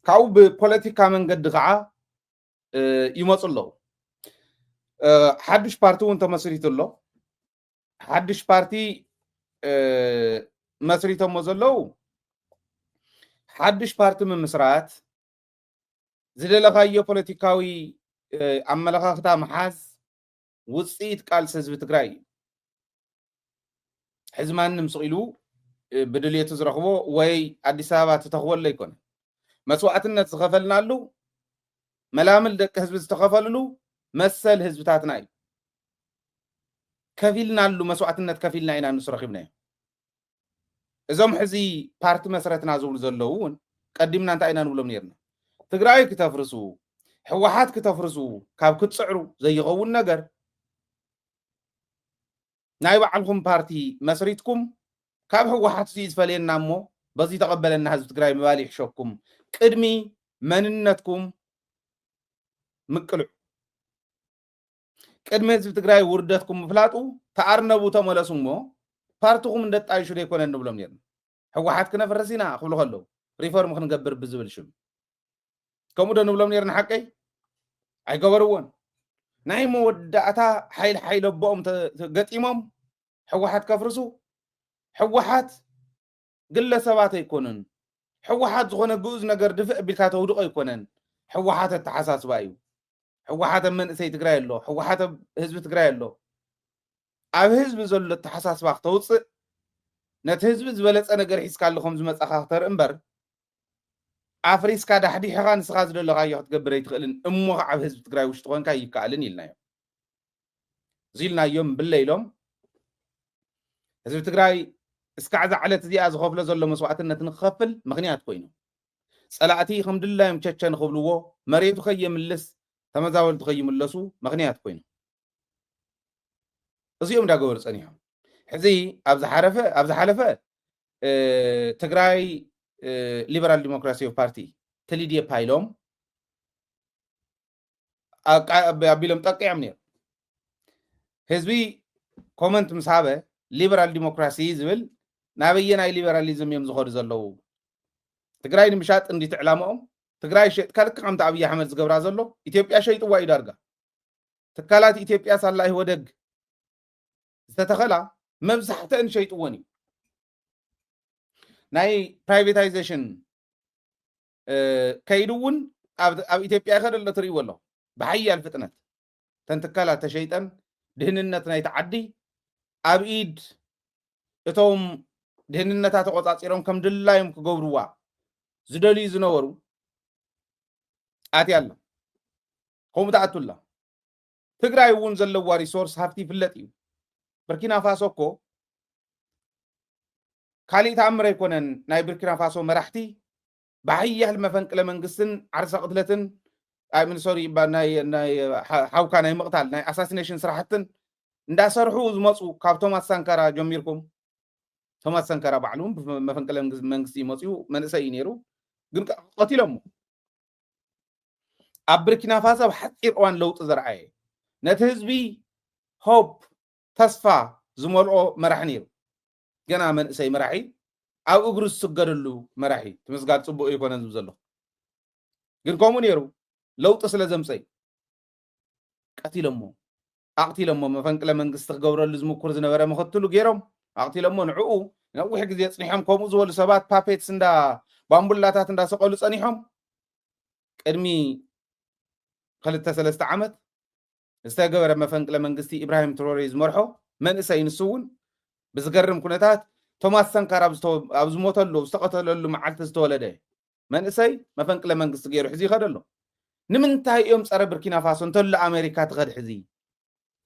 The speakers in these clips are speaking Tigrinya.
كاو ببوليتيكا من قد غعا يمص له حدش بارتي وانت مسريت له حدش بارتي مسريت مزلو حدش بارتي من مسرات زدلغايو بوليتيكاوي أملاخاختا محاز وصيت قال سزب تግራይ حزمان نمسقيلو بدليت زرخبو ወይ አዲስ አበባ ተተخወለ ይኮን መስዋዕትነት ዝኸፈልናሉ መላምል ደቅ ህዝብ ዝተኸፈልሉ መሰል ህዝብታትና እዩ ከፊልናሉ መስዋዕትነት ከፊልና ኢና ንስረኺብና እዞም ሕዚ ፓርቲ መስረትና ዝብሉ ዘለውን ቀዲምና እንታይ ኢና ንብሎም ነርና ትግራይ ከተፍርሱ ሕወሓት ከተፍርሱ ካብ ክትጽዕሩ ዘይኸውን ነገር ናይ ባዕልኩም ፓርቲ መስሪትኩም ካብ ሕወሓት ዝፈልየና እሞ በዚ ተቀበለና ህዝብ ትግራይ ምባል ይሕሸኩም ቅድሚ መንነትኩም ምቅልዑ ቅድሚ ህዝብ ትግራይ ውርደትኩም ምፍላጡ ተአርነቡ ተመለሱ እሞ ፓርቲኩም እንደጣይሹ ደይኮነ ንብሎም ነርና ሕወሓት ክነፈረሲና ክብሉ ከለው ሪፎርም ክንገብር ብዝብል ሽም ከምኡ ዶ ንብሎም ነርና ሓቀይ ኣይገበርዎን ናይ መወዳእታ ሓይል ኣቦኦም ገጢሞም ሕወሓት ከፍርሱ ሕወሓት ግለሰባት ኣይኮነን ሕወሓት ዝኾነ ግኡዝ ነገር ድፍእ ቢልካ ተውድቆ ኣይኮነን ሕወሓት ተሓሳስባ እዩ ሕወሓት መንእሰይ ትግራይ ኣሎ ሕወሓት ህዝቢ ትግራይ ኣሎ ኣብ ህዝቢ ዘሎ ተሓሳስባ ክተውፅእ ነቲ ህዝቢ ዝበለፀ ነገር ሒዝካ ኣለኹም ዝመፃኻ ክተርኢ እምበር ኣፍሪስካ ዳሕዲሕኻ ንስኻ ዝደለኻዮ ክትገብር ኣይትኽእልን እሞ ኣብ ህዝቢ ትግራይ ውሽጢ ኮንካ ይከኣልን ኢልናዮም እዚ ኢልናዮም ብለይሎም ህዝቢ ትግራይ እስካዕ ዝዓለት እዚኣ ዝኸፍሎ ዘሎ መስዋዕትነት ንክኸፍል ምክንያት ኮይኑ ፀላእቲ ከም ድላዮም ቸቸ ንኽብልዎ መሬቱ ከየምልስ ተመዛበልቱ ከይምለሱ ምክንያት ኮይኑ እዚኦም ዳገበሩ ፀኒሖም ሕዚ ኣብ ዝሓለፈ ትግራይ ሊበራል ዲሞክራሲያዊ ፓርቲ ትሊድየፓ ኢሎም ኣቢሎም ጠቂዖም ነይሩ ህዝቢ ኮመንት ምስ ሃበ ሊበራል ዲሞክራሲ ዝብል ናበየናይ ሊበራሊዝም እዮም ዝኸዱ ዘለዉ ትግራይ ንምሻጥ እንዲት ዕላምኦም ትግራይ ሸጥካ ልክ ከምቲ ኣብይ ኣሕመድ ዝገብራ ዘሎ ኢትዮጵያ ሸይጥዋ እዩ ዳርጋ ትካላት ኢትዮጵያ ሳላይ ወደግ ዝተተኸላ መብዛሕትአን ሸይጥዎን እዩ ናይ ፕራይቬታይዜሽን ከይዱ እውን ኣብ ኢትዮጵያ ይኸደሎ ትርእይዎ ኣሎ ብሓያል ፍጥነት ተን ትካላት ተሸይጠን ድህንነት ናይ ተዓዲ ኣብ ኢድ እቶም ድህንነታት ተቆፃፂሮም ከም ድላዮም ክገብርዋ ዝደልዩ ዝነበሩ ኣትያላ ከምኡ ተኣቱላ ትግራይ እውን ዘለዋ ሪሶርስ ሃብቲ ይፍለጥ እዩ ብርኪና ፋሶ እኮ ካሊእ ተኣምር ኣይኮነን ናይ ብርኪና ፋሶ መራሕቲ ብሓያል መፈንቅለ መንግስትን ዓርሰ ቅትለትን ሶሪ ናይ ሓውካ ናይ ምቕታል ናይ ኣሳሲኔሽን ስራሕትን እንዳሰርሑ ዝመፁ ካብ ቶማስ ሳንካራ ጀሚርኩም ቶማስ ሳንካራ ባዕሉም መፈንቅለ መንግስቲ ይመፅኡ መንእሰይ ነይሩ ግን ቀቲሎሞ ኣብ ብርኪና ፋሶ ብሓፂር እዋን ለውጢ ዘርአየ ነቲ ህዝቢ ሆፕ ተስፋ ዝመልኦ መራሒ ነይሩ ገና መንእሰይ መራሒ ኣብ እግሩ ዝስገደሉ መራሒ ትምስጋድ ፅቡቅ ይኮነን ዝብል ዘሎ ግን ከምኡ ነይሩ ለውጢ ስለ ዘምፀይ ቀቲሎሞ ኣቕቲሎሞ መፈንቅለ መንግስቲ ክገብረሉ ዝምኩር ዝነበረ ምክትሉ ገይሮም ኣቕቲሎሞ ንዕኡ ነዊሕ ግዜ ፅኒሖም ከምኡ ዝበሉ ሰባት ፓፔትስ እንዳ ባምቡላታት እንዳሰቀሉ ፀኒሖም ቅድሚ 2-3 ዓመት ዝተገበረ መፈንቅለ መንግስቲ ኢብራሂም ትሮሬ ዝመርሖ መንእሰይ ንሱ እውን ብዝገርም ኩነታት ቶማስ ሳንካራ ኣብ ዝሞተሉ ዝተቀተለሉ መዓልቲ ዝተወለደ መንእሰይ መፈንቅለ መንግስቲ ገይሩ ሕዚ ይኸደሎ ንምንታይ እዮም ፀረ ብርኪና ፋሶ እንተሎ ኣሜሪካ ትኸድ ሕዚ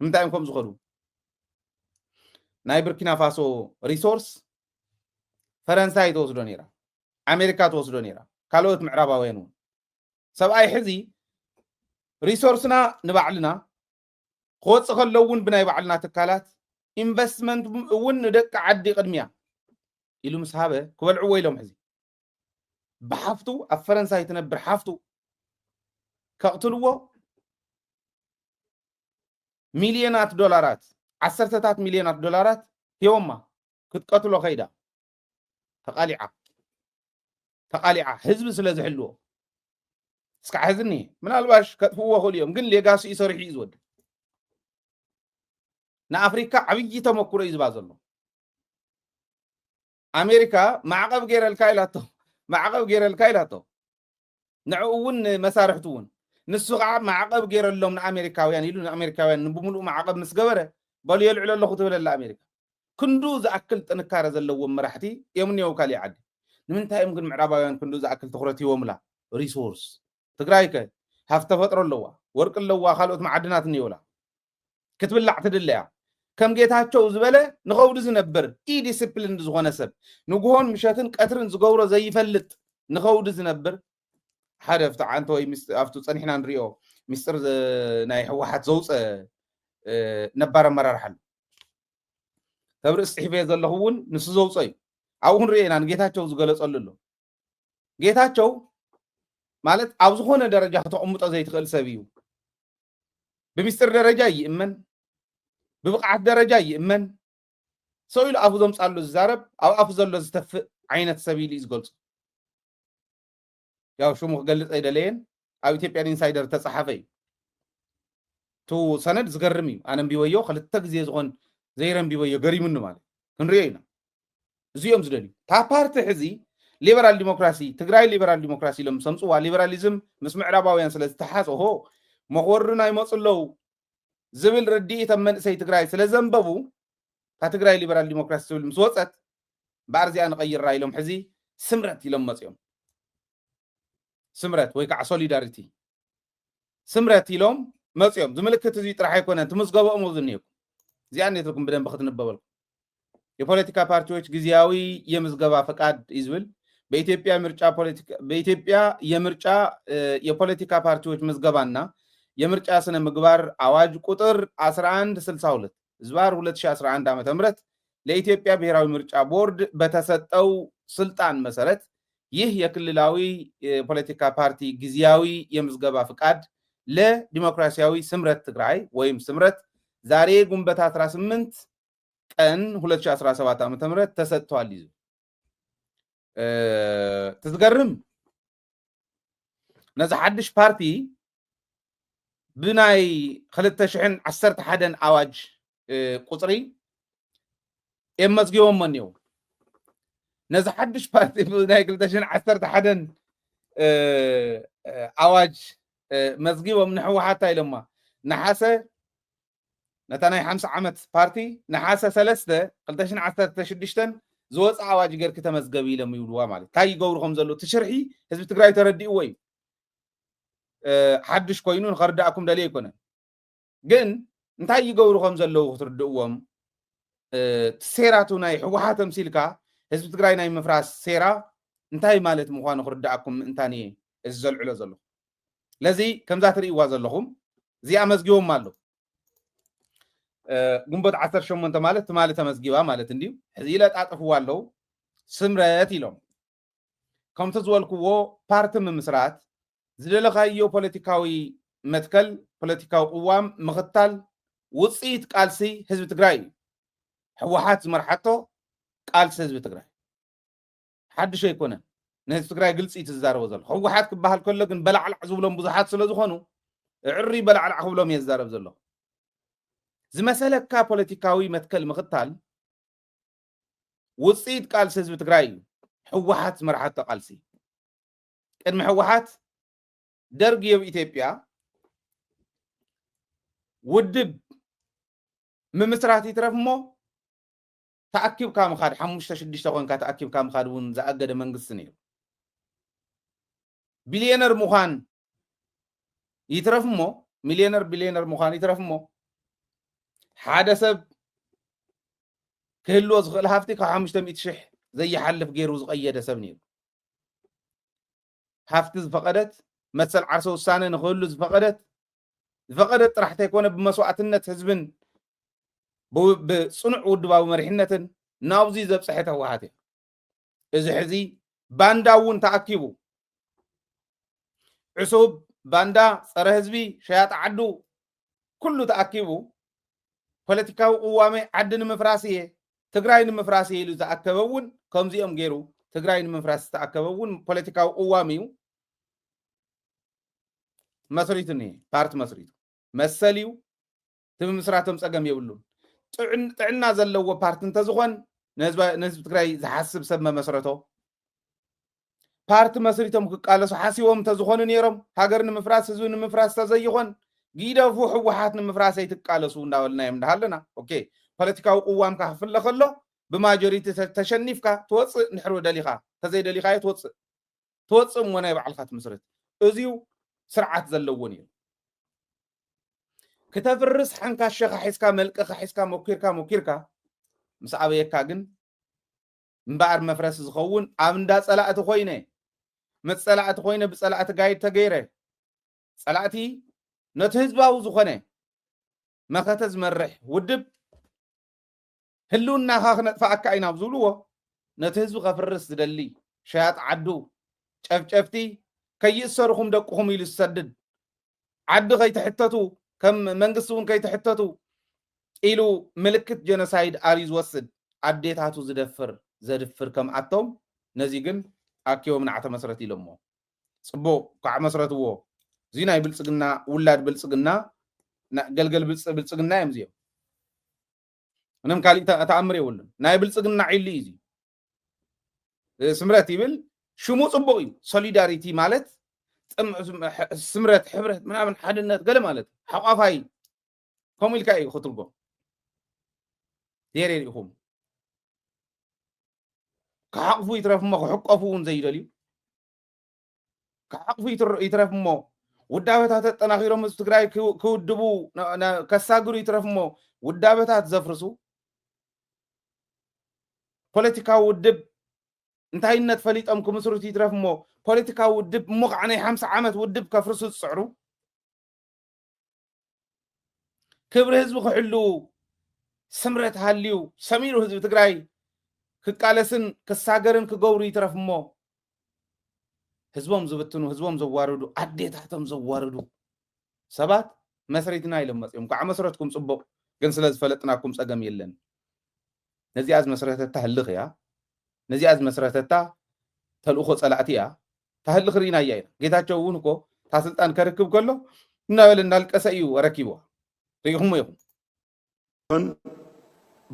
ንምንታይ እዮም ከም ዝኸዱ ናይ ብርኪና ፋሶ ሪሶርስ ፈረንሳይ ተወስዶ ነይራ ኣሜሪካ ተወስዶ ነይራ ካልኦት ምዕራባውያን እውን ሰብኣይ ሕዚ ሪሶርስና ንባዕልና ክወፅእ ከሎ እውን ብናይ ባዕልና ትካላት ኢንቨስትመንት እውን ንደቂ ዓዲ ቅድሚያ ኢሉ ምስ ሃበ ክበልዕዎ ኢሎም ሕዚ ብሓፍቱ ኣብ ፈረንሳይ ትነብር ሓፍቱ ከቕትልዎ ሚልዮናት ዶላራት ዓሰርተታት ሚልዮናት ዶላራት ሂቦማ ክትቀትሎ ከይዳ ተቃሊዓ ህዝቢ ስለ ዝሕልዎ سكحزني من الباش كتفوه كل يوم قل ليغاسي يسرح يزود نا افريكا عبيجي تمكرو يزبازلو امريكا معقب غير الكايلاتو معقب غير الكايلاتو نعون مسارحتون نسوق معقب غير لهم امريكاويان يلون امريكاويان بملو معقب مسغبره بل يلعل له تبل الامريكا كندو زاكل تنكار زلو مرحتي يمن يوكال يعدي نمنتا يمكن معرباويان كندو زاكل تخرتي وملا ريسورس تግራይከ ሃፍተ ፈጥሮ ኣለዋ ወርቅ ኣለዋ ካልኦት ማዕድናት ንይውላ ክትብላዕ ትድለያ ከም ጌታቸው ዝበለ ንኸውድ ዝነብር ኢ ዲሲፕሊን ዝኾነ ሰብ ንጉሆን ምሸትን ቀትርን ዝገብሮ ዘይፈልጥ ንኸውድ ዝነብር ሓደ ፍታ አንተ ወይ አፍቱ ጸኒሕና ንሪኦ ሚስጥር ናይ ህወሓት ዘውፀ ነባረ መራርሓል ተብር እስሒፈ ዘለኹውን ንሱ ዘውፀ እዩ ኣብኡን ርኤና ንጌታቸው ዝገለጸሉ ኣሎ ጌታቸው ማለት ኣብ ዝኾነ ደረጃ ተቐምጦ ዘይትኽእል ሰብ እዩ ብምስጥር ደረጃ ይእመን ببقعت درجة يأمن سويل أفو زم صار له الزارب أو أفو زل له زتفق عينة سبيل إزقلت يا شو مخجلت أيدا لين أو يتبع إنسايدر تصحفي تو سند زقرمي أنا بيويو خلت تجزي زغن زيرم بيويو قريب منه مالي كنرينا زيوم زدلي تابارت حزي ليبرال ديمقراسي تجراي ليبرال ديمقراسي لم سمسوا ليبراليزم مسمع رباويان سلز تحاس وهو مخورنا يمصلو زبل رديت من سي تግራይ ስለዘንበቡ ከትግራይ ሊበራል ዲሞክራሲ ዝብል ምስ ወፀት ባርዚያ ንቀይር ራይሎም ሕዚ ስምረት ኢሎም መፅኦም ስምረት ወይ ከዓ ሶሊዳሪቲ ስምረት ኢሎም መፅኦም ዝምልክት እዚ ጥራሕ አይኮነን ትምዝገበኦም ዝንየው እዚያ ነትኩም በደንብ ክትነበበል የፖለቲካ ፓርቲዎች ጊዜያዊ የምዝገባ ፈቃድ ይዝብል በኢትዮጵያ የምርጫ የፖለቲካ ፓርቲዎች ምዝገባና የምርጫ ስነ ምግባር አዋጅ ቁጥር 1162 ዝባር 2011 ዓመተ ምህረት ለኢትዮጵያ ብሔራዊ ምርጫ ቦርድ በተሰጠው ስልጣን መሰረት ይህ የክልላዊ ፖለቲካ ፓርቲ ጊዜያዊ የምዝገባ ፍቃድ ለዲሞክራሲያዊ ስምረት ትግራይ ወይም ስምረት ዛሬ ግንቦት 18 ቀን 2017 ዓመተ ምህረት ተሰጥቷል ይዙ ተዝገርም ነዛ ሓድሽ ፓርቲ بناي 2011 አዋጅ ቁጥሪ የመዝጊዮም መንየው ነዛ ሓድሽ ፓርቲ بناي 2011 አዋጅ መዝጊቦም ንሕወሓት አይለማ ነሐሰ ነታናይ 50 ዓመት ፓርቲ ነሐሰ 3 2016 ዝወፅ አዋጅ ገርክ ተመዝገቢ ኢሎም ይብልዋ ማለት ታይ ይገብሩኩም ዘሎ ትሽርሒ ህዝብ ትግራይ ተረዲኡ ወይ حدش كوينون خرداكم دلي يكون جن انتي يقولوا زلو تردوهم سيراتو ناي حوحات تمثيلكا حزب تግራይ ናይ مفراس سيرا انتي مالت مخوان خرداكم انتاني الزلع له زلو لذي كم ذات ريوا زلهم زي امزغيوم مالو ግንቦት 18 ማለት ተመዝጊባ ማለት እንዲሁ ህዚለ ጣጥፈዋለው ስምረት ይሎም ከም ተዝወልኩዎ ፓርቲ ምምስራት ዝደለኻዮ ፖለቲካዊ መትከል ፖለቲካዊ ቅዋም ምኽታል ውጽኢት ቃልሲ ህዝብ ትግራይ ህወሓት ዝመርሓቶ ቃልሲ ህዝብ ትግራይ ሓድሽ ኣይኮነን ንህዝብ ትግራይ ግልጽ ይትዛረቦ ዘሎ ህወሓት ክበሃል ከሎ ግን በላዕላዕ ዝብሎም ብዙሓት ስለ ዝኾኑ ዕሪ በላዕላዕ ክብሎም የዛረብ ዘሎ ዝመሰለካ ፖለቲካዊ መትከል ምኽታል ውጽኢት ቃልሲ ህዝብ ትግራይ ህወሓት ዝመርሓቶ ቃልሲ ቅድሚ ህወሓት درج يو إثيوبيا ودب ممسراتي ترفمو تأكيب كام خاد حموش تشديش تكون كتأكيب كام خاد ون زأجد منقصني بليونر مخان يترفمو مليونر بليونر مخان يترفمو حدث كله زغل هفتي كحموش تم يتشح زي حلف غير زغية سبني هفتز فقدت مثل عرسو السانة نخلو زفقدت راح تكون بمسوعتنا حزبن بصنع ودبا ومرحنة ناوزي زب صحتها وحاتي إذا حزي بانداون تأكيبو عصوب باندا صار حزبي شيات عدو كله تأكيبو بوليتيكاو قوامي عدن مفراسية تقراين مفراسية لو تأكبون كمزي أم غيرو تقراين مفراسية تأكبون بوليتيكاو قواميو مسريتني بارت مسريت مسليو تم مسراتهم صقم يبلون طعنا زلوا بارت انت زخون نسب تግራይ زحسب سب مسرته بارت مسريتهم كقالسو حاسيوم تزخون نيرم هاجر نمفراس حزب نمفراس تزيخون غيدفو حوحات نمفراس يتقالسو እንዳወልና ይምዳልና ኦኬ ፖለቲካው ቁዋም ካፍለ ከሎ بماجوريتي تشنيفكا توص نحرو دليخا تزي دليخا توص مونا يبعلخات مسرت ازيو سرعات زلون يم كتفرس حنكا الشيخ حيسكا ملقخ حيسكا موكيركا مسعبيكا جن مبار مفرس زخون عمدا صلاة خوينه متصلاة خوينه بصلاة قايد تغيره صلاتي نتهزباو زخونه ما كتز مرح ودب هلونا خاخنا فاكا عينا بزولوه نتهزب غفرس دلي شاط عدو شفتي كي يسرخم دقهم يلسدد عد غي تحتتو كم منقصون كي تحتتو إلو ملكت جنسايد آريز وسد عديتاتو زدفر كم عطوم نزيقن أكيو من عطا مسرتي لمو صبو قع مسرتو زينا يبلسقنا ولاد بلسقنا قلقل بلسقنا يمزيو أنا مكالي تأمري ولا نايبل صقنا عيلي زي سمرت يبل شو مو صبوي سوليداريتي مالت سمرت حبرت من حدنات قال مالت حقاف هاي هم الكاي خطربو ديري يخوم كحقفو يترف ما حقفون زي دليو كحقفو يترف ما ودابتات تناخيرهم استقراي كودبو كساغرو يترف ما ودابتات زفرسو بوليتيكا ودب انتاينت فليطم كمسروت يترف مو بوليتيكا ودب مقعني 50 عامت ودب كفرسو تصعرو كبر حزب خحلو سمرت هاليو سميرو حزب تግራይ كقالسن كساغرن كغوري يترف مو حزبهم زبتنو حزبهم زواردو اديتاتهم زواردو سبات مسريتنا يلمصيم كع مسرتكم صبق ግን ስለዝፈለጥናኩም ጸገም የለን ነዚ አዝ መስረተታ ህልኽ ያ ነዚ አዝ መስረተታ ተልእኾ ጸላእቲ ያ ተህልኽ ሪና ያ ጌታቸው እውን እኮ ታስልጣን ከርክብ ከሎ እናበል እንዳልቀሰ እዩ ወረኪቦ ይሁም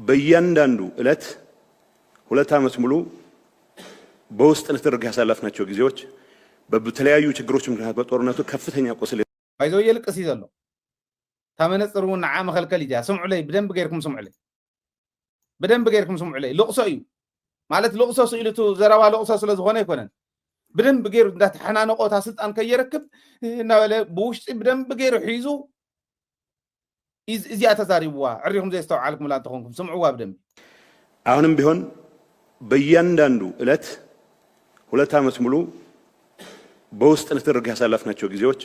በእያንዳንዱ እለት 2 ዓመት ሙሉ በውስጥ ንትርክ ያሳለፍናቸው ጊዜዎች በተለያዩ ችግሮች ምክንያት በጦርነቱ ከፍተኛ ቆስል ባይዞ ይልቅስ ይዘሎ ታመነጽሩና ዓመ ከልከል ይያ ስምዑ ለይ በደንብ ገይርኩም ስምዑ ለይ بدن بغيركم سمعوا لي لقصو مالت لقصو سئلتو زروا لقصو ስለዝኾነ ይኮነን بدن بغير እንዳት حنانقوታ ስልጣን ከየረክብ እና ወለ በውሽጥ بدن بغير ሒዙ እዚያ ተዛሪብዋ ዕሪኩም ዘይስተውዓልኩም ላንተኹም ስምዑዋ بدن አሁንም ቢሆን በእያንዳንዱ እለት 2 ዓመት ሙሉ በውስጥ ንትርክ ያሳለፍናቸው ጊዜዎች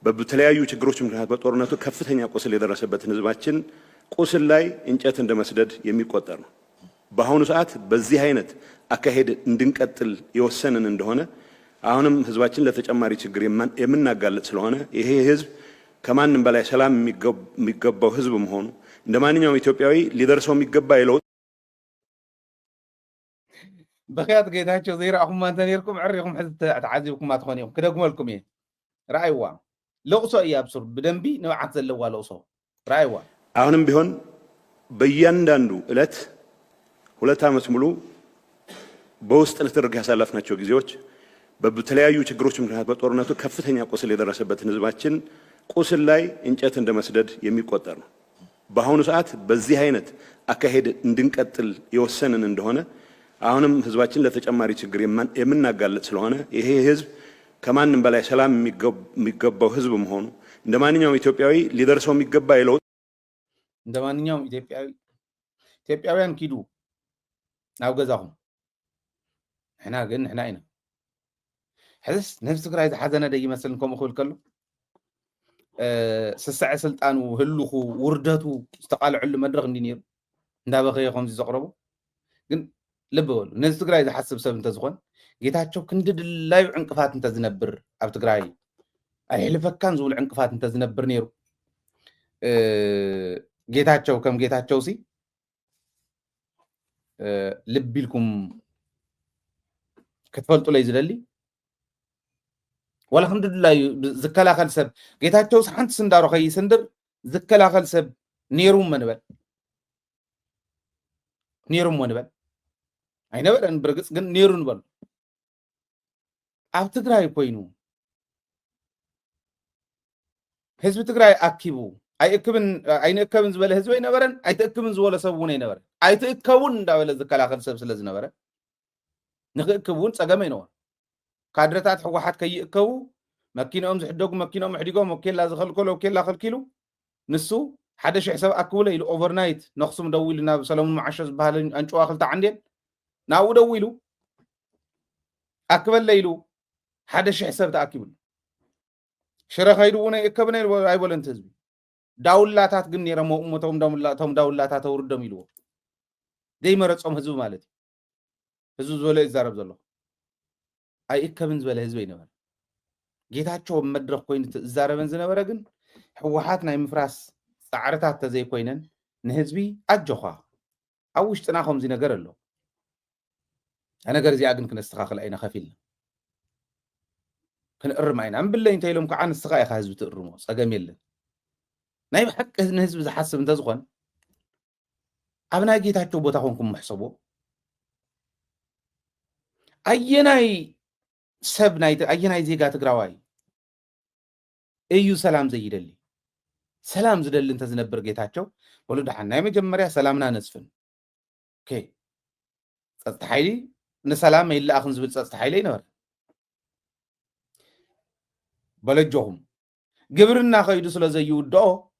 በተለያዩ ችግሮች ምክንያት በጦርነቱ ከፍተኛ ቆስል የደረሰበትን ህዝባችን ቁስል ላይ እንጨት እንደመስደድ የሚቆጠር ነው። በአሁኑ ሰዓት በዚህ አይነት አካሄድ እንድንቀጥል የወሰንን እንደሆነ አሁንም ህዝባችን ለተጨማሪ ችግር የምናጋለጥ ስለሆነ ይሄ ህዝብ ከማንም በላይ ሰላም የሚገባው ህዝብ መሆኑ እንደማንኛውም ኢትዮጵያዊ ሊደርሰው የሚገባ የለውጥ بخيات ጌታቸው ዘይራኹም ማንተ ነርኩም ዕሪኹም ሕዝብ ተዓዚብኩም ማትኾኒኩም ክደግመልኩም እየ ራእይዋ ለቅሶ እያ ብሱር በደንቢ ንብዓት ዘለዋ ለቅሶ ራእይዋ አሁንም ቢሆን በእያንዳንዱ እለት 2 ዓመት ሙሉ በውስጥ ንትርክ ያሳለፍናቸው ጊዜዎች በተለያዩ ችግሮች ምክንያት በጦርነቱ ከፍተኛ ቆስል የደረሰበትን ህዝባችን ቁስል ላይ እንጨት እንደመስደድ የሚቆጠር ነው። በአሁኑ ሰዓት በዚህ አይነት አካሄድ እንድንቀጥል የወሰንን እንደሆነ አሁንም ህዝባችን ለተጨማሪ ችግር የምናጋለጥ ስለሆነ ይሄ ህዝብ ከማንም በላይ ሰላም የሚገባው ህዝብ መሆኑ እንደማንኛውም ኢትዮጵያዊ ሊደርሰው የሚገባ የለውጥ እንደማንኛውም ኢትዮጵያውያን ኪዱ ናው ገዛኹም احنا ግን احنا ኢና حس نفس ትግራይ ዝሓዘነ ደ ይመስልኩም እኮ ከሎ ስሳዕ ስልጣኑ ህልኹ ውርደቱ ዝተቃልዕሉ መድረክ እንዲ ነይሩ እንዳበኸየኹም ዝዘቅረቡ ግን ልብ በሉ ነዚ ትግራይ ዝሓስብ ሰብ እንተዝኾን ጌታቸው ክንድድላዩ ዕንቅፋት እንተዝነብር ኣብ ትግራይ ኣይሕልፈካን ዝብል ዕንቅፋት እንተዝነብር ነይሩ ጌታቸው ከም ጌታቸው ሲ ልብ ኢልኩም ክትፈልጡ ለይ ዝደሊ ولا الحمد لله زكلا خلسب جيتاتشو سحنت سندارو خي سندر زكلا خلسب نيروم منبل نيروم منبل أين بل أن برجس جن نيرون بل أب تقرأي كوينو حزب تقرأي أكيبو أي أكبن أين أكبن زبالة حزب أين برن أي تأكبن زوالة سبون أين برن أي تأكبون داول زكلا خلسب سلزنا برن نخ أكبون سجمينو كادرتات حوحات كي أكبو مكينة أمز حدوق مكينة أم حديقو مكين لازم خلكله وكين لا خلكيلو نسو حدش حساب أكوله إلى أوفر نايت نقسم دويل لنا بسلام معشش بهالن أنشوا أخلت عندين ناو دويلو أكبر ليلو حدش حساب تأكيبل شرخ هيدونا يكبرنا أي ولا انتزبي داولاتات قني رمو أمتهم داولاتات ورد ميلو دي مرت أم هزو مالتي هزو ولا إزارب زلو أي إكبن زبالة هزوين نبر جيتاتشو مدرخ كوين إزاربن زنبرقن حوحاتنا يمفراس سعرتات تزي كوينن نهزبي أجوخا أوش تناخم زي نقر له أنا قر زي أقن كن استخاخل أين خفيل كن أرم أين أم بالله إنت يلوم كعان استخاخ هزب تقرمو ساقام يلا نايم حق نهزب زحسب انت زغن أبنا جيتاتشو بوتاخونكم محسبو أيناي سب نايت أيناي زيقا تقراواي أيو سلام زي يدلي سلام زدل انت زنبر جيتاتشو ولو دحان نايم جمريا سلامنا نسفن اوكي تستحيلي نسلام إلا أخن زبل تستحيلي نور بلجوهم قبرنا خيدو سلا زي يودو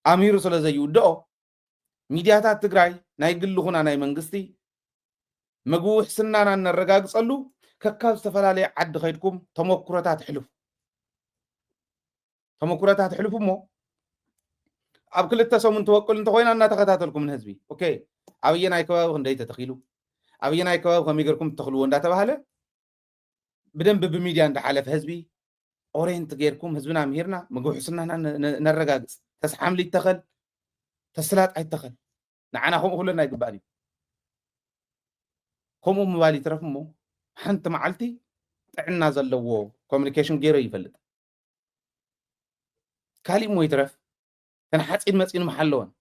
أميرو سلا زي يودو ميدياتات تقراي نايقلو خنا ناي منقستي مقو حسنانا نرقاق صلو كاكاو استفلالي عد خيدكم تموكراتات حلف مو أب كل التسومن توكل انت خوينا أنا تخاتاتلكم من هزبي أوكي أبينا يكواب خندي تتخيلو أبينا يكواب خميقركم تخلوون داتا بحالة بدن بميديا عند حالة في هزبي أورين تغيركم هزبنا مهيرنا مقو حسنانا نرقاق تسحام لي التخل تسلات أي تخل نعنا هم كلنا يقبالي هم موبايلي ترفمو حنت معلتي تعنا زلو كوميونيكيشن غير يفلت كالي مو يترف كان حاصين مصين محلون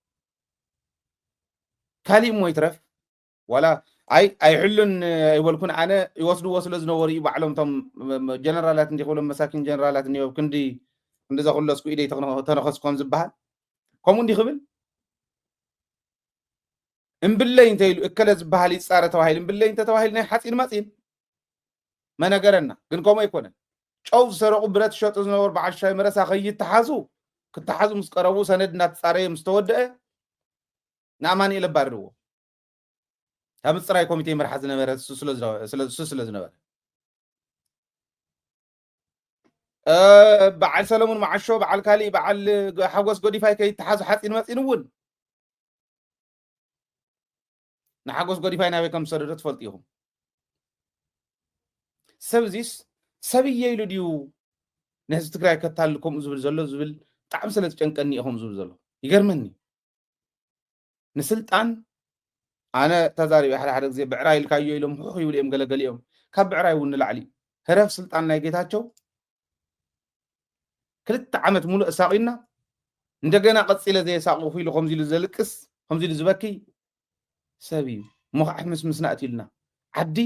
كالي مو يترف ولا اي حلن يولكون انا يوصلوا وصلوا زنوري بعلم تم جنرالات انت يقولون مساكين جنرالات اني كندي እንደዛ ሁለስኩ ኢዴ ተነኸስኩም ዝባሃል ከምኡ እንዲ ክብል እምብለይ እንተይሉ እከለ ዝባሃል ይጻረ ተባሂል እምብለይ እንተ ተባሂል ናይ ሓፂን ማፂን መነገረና ግን ከምኡ ኣይኮነን ጨው ዝሰረቁ ብረት ሸጡ ዝነበሩ በዓል ሻይ መረሳ ከይተሓዙ ክትሓዙ ምስ ቀረቡ ሰነድ እናተፃረየ ምስ ተወድአ ንኣማኒኤል ኣባርርዎ ኣብ ምፅራይ ኮሚቴ መርሓ ዝነበረ ስለ ዝነበረ بعد سلمون مع الشو بعد كالي بعد حوس قدي فاي كي تحاسو حاسين ماسين ون نحوس قدي فاي ناوي كم صدرت فلتيهم سبزيس سبي يلو ديو ناس تقرأ كتالكم زبل زلو زبل تعم سلت جنكني أهم زبل زلو يقرمني نسلت أنا تزاري بحر حرق زي بعراي الكايو يلوم هو يوليهم قلقليهم كاب بعراي ون العلي هرف سلطان نايجيتاتشو كلت عمت ملء ساقينا እንደገና ቀጽለ ዘይ ሳቁ ፊሉ ከምዚ ልዘልቅስ ከምዚ ልዝበኪ ሰቢዩ ሙኻሕ ምስናእት ይልና ዓዲ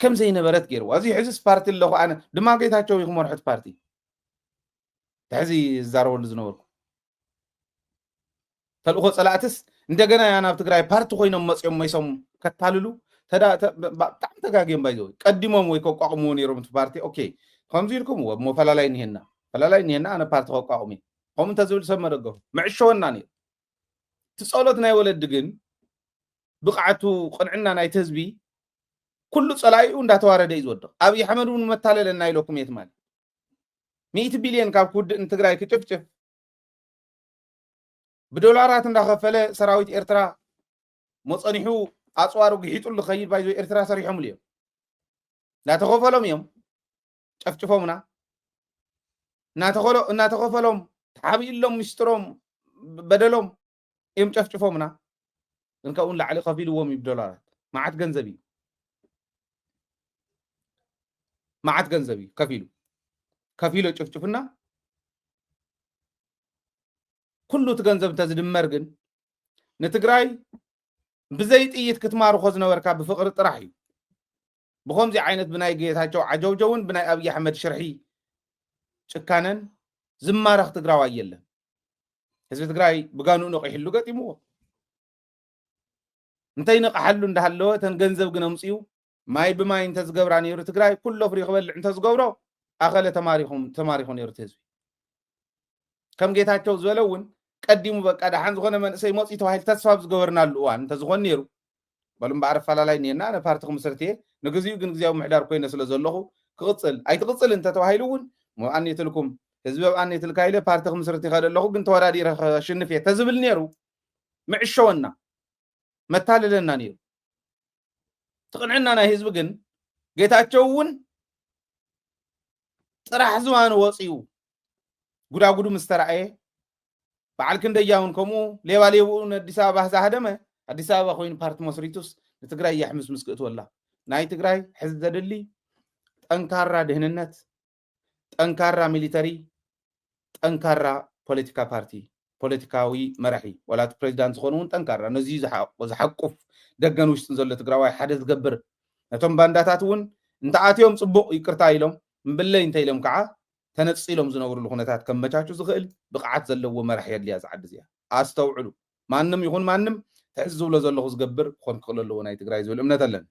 ከም ዘይነበረት ገይሩ እዚ ሕዝስ ፓርቲ ኣለኹ ኣነ ድማ ጌታቸው ይኹም ወርሕት ፓርቲ ተሕዚ ዝዛረበሉ ዝነበርኩ ተልእኮ ጸላእትስ እንደገና ያ ናብ ትግራይ ፓርቲ ኮይኖም መፅኦም መይሶም ከታልሉ ብጣዕሚ ተጋጊዮም ባይዘው ቀዲሞም ወይ ከቋቁምዎ ነይሮም እቲ ፓርቲ ኦኬ ከምዚ ኢልኩም ሞ ፈላላይ ንሄና ኣነ ፓርቲ ከቋቁሚ هم تزول سما دغه معشونا ني تصولت ناي ولد ግን بقعتو قنعنا ناي تزبي كل صلايو እንዳተዋረደ ይዝወድ አብይ አህመድን መታለልና ይለኩም የትማል 100 ቢሊዮን ካብ ኩድ እንትግራይ ክጭፍጭፍ በዶላራት እንዳከፈለ ሰራዊት ኤርትራ መጽኒሑ አጽዋሩ ግሂጡል ኸይድ ባይዞ ኤርትራ ሰሪሖም ልዮም ናተኸፈሎም እዮም ጨፍጭፎምና ናተኸፈሎም حبيلهم مشترهم بدلهم يوم شفشفهمنا نكون لعلي قفيل وهم بدولارات ما عاد جنزبي كفيلو كفيلو شفنا كله تجنزب تزدمر جن نتقراي بزيت إيت كتمارو خزنا وركاب بفقر طرحي بخمزي عينت بناي جيت هاجو عجوجون بناي أبي أحمد شرحي شكانن زمارخ تقراوا يلا حزب تقراي بقانون يحلو قتيمو انتي نقحلو اندهلو تنجنزب جنمصيو ماي بماي انت زغبرا نيرو تقراي كله فريق بل انت زغبرو اخله تماريخون يرو تهزبي كم جيتاچو زولون قديمو بقى دحان زغونه منسي موصي توهيل تسفاب زغبرنالو وان انت زغون نيرو بلم بعرف فلالاي نينا انا بارتكم مسرتي نغزيو غن غزياو محدار كوينه سلا زلخو كقصل اي تقصل انت توهيلون مو اني تلكم حزب اني تلكايله بارتكم مسرتي خدلخو غن تورادي شنفيه تزبل نيرو معشونا متاللنا نيرو تقنعنا انا حزب غن جيتاچوون طرح زوان وصيو ጉዳጉዱ ምስተራኤ በዓል ክንደያውን ከሙ ሌባሌውን አዲስ አበባ ዛሃደመ አዲስ አበባ ኮይን ፓርት መስሪቱስ ለትግራይ ያሕምስ ምስክት ወላ ናይ ትግራይ ሕዝብ ዘደሊ ጠንካራ ደህንነት ጠንካራ ሚሊተሪ ጠንካራ ፖለቲካ ፓርቲ ፖለቲካዊ መራሒ ወላት ፕሬዝዳንት ዝኾኑን ጠንካራ ነዚ ዝሐቁፍ ደገን ውሽጥ ዘሎ ትግራዋይ ሓደ ዝገብር ነቶም ባንዳታትውን እንተኣትዮም ጽቡቕ ይቅርታ ኢሎም ምብለይ እንተኢሎም ከዓ ተነጽኢሎም ዝነብሩ ለኹነታት ከመቻቹ ዝኽእል ብቕዓት ዘለዎ መራሒ የድልያ ዝዓዲ እዚኣ ኣስተውዕሉ ማንም ይኹን ማንም ትሕዝ ዝብሎ ዘለኹ ዝገብር ክኾን ክኽእል ኣለዎ ናይ ትግራይ ዝብል እምነት ኣለኒ